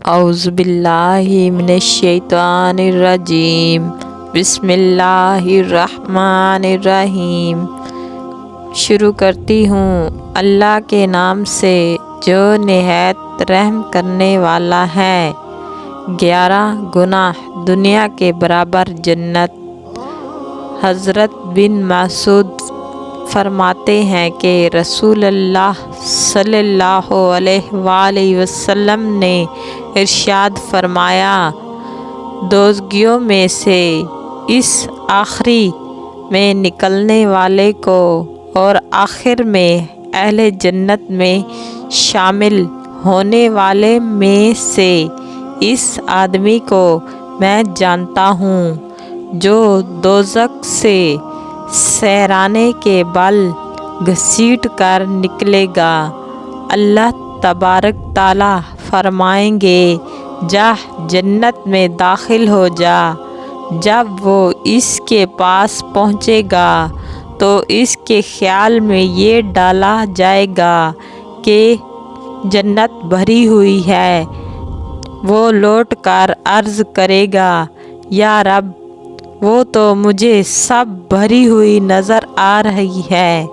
اعوذ باللہ من الشیطان الرجیم بسم اللہ الرحمن الرحیم۔ شروع کرتی ہوں اللہ کے نام سے جو نہایت رحم کرنے والا ہے۔ 11 گناہ دنیا کے برابر جنت۔ حضرت بن مسعود فرماتے ہیں کہ رسول اللہ صلی اللہ علیہ وآلہ وسلم نے ارشاد فرمایا، دوزخیوں میں سے اس آخری میں نکلنے والے کو اور آخر میں اہل جنت میں شامل ہونے والے میں سے اس آدمی کو میں جانتا ہوں جو دوزخ سے سیرانے کے بل گھسیٹ کر نکلے گا۔ اللہ تبارک تعالیٰ فرمائیں گے، جا جنت میں داخل ہو جا۔ جب وہ اس کے پاس پہنچے گا تو اس کے خیال میں یہ ڈالا جائے گا کہ جنت بھری ہوئی ہے۔ وہ لوٹ کر عرض کرے گا، یا رب، وہ تو مجھے سب بھری ہوئی نظر آ رہی ہے۔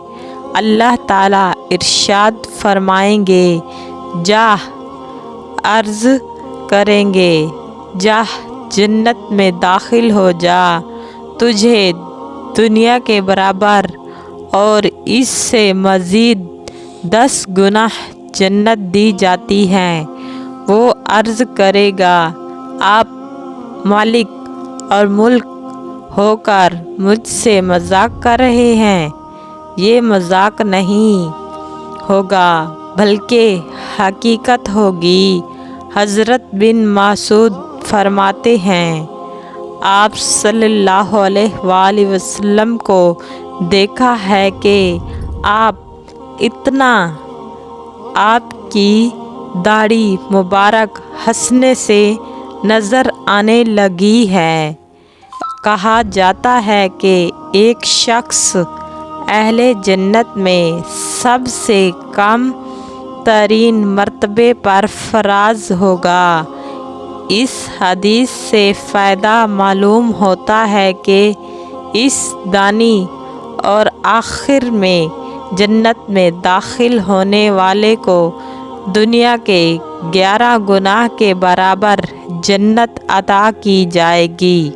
اللہ تعالیٰ ارشاد فرمائیں گے، جا، عرض کریں گے، جا جنت میں داخل ہو جا، تجھے دنیا کے برابر اور اس سے مزید 10 گنا جنت دی جاتی ہے۔ وہ عرض کرے گا، آپ مالک اور ملک ہو کر مجھ سے مذاق کر رہے ہیں؟ یہ مذاق نہیں ہوگا بلکہ حقیقت ہوگی۔ حضرت بن مسعود فرماتے ہیں، آپ صلی اللہ علیہ وآلہ وسلم کو دیکھا ہے کہ آپ کی داڑھی مبارک ہنسنے سے نظر آنے لگی ہے۔ کہا جاتا ہے کہ ایک شخص اہل جنت میں سب سے کم ترین مرتبے پر فائز ہوگا۔ اس حدیث سے فائدہ معلوم ہوتا ہے کہ اس دانی اور آخر میں جنت میں داخل ہونے والے کو دنیا کے 11 گناہ کے برابر جنت عطا کی جائے گی۔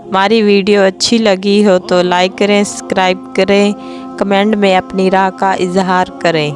ہماری ویڈیو اچھی لگی ہو تو لائک کریں، سبسکرائب کریں، کمنٹ میں اپنی رائے کا اظہار کریں۔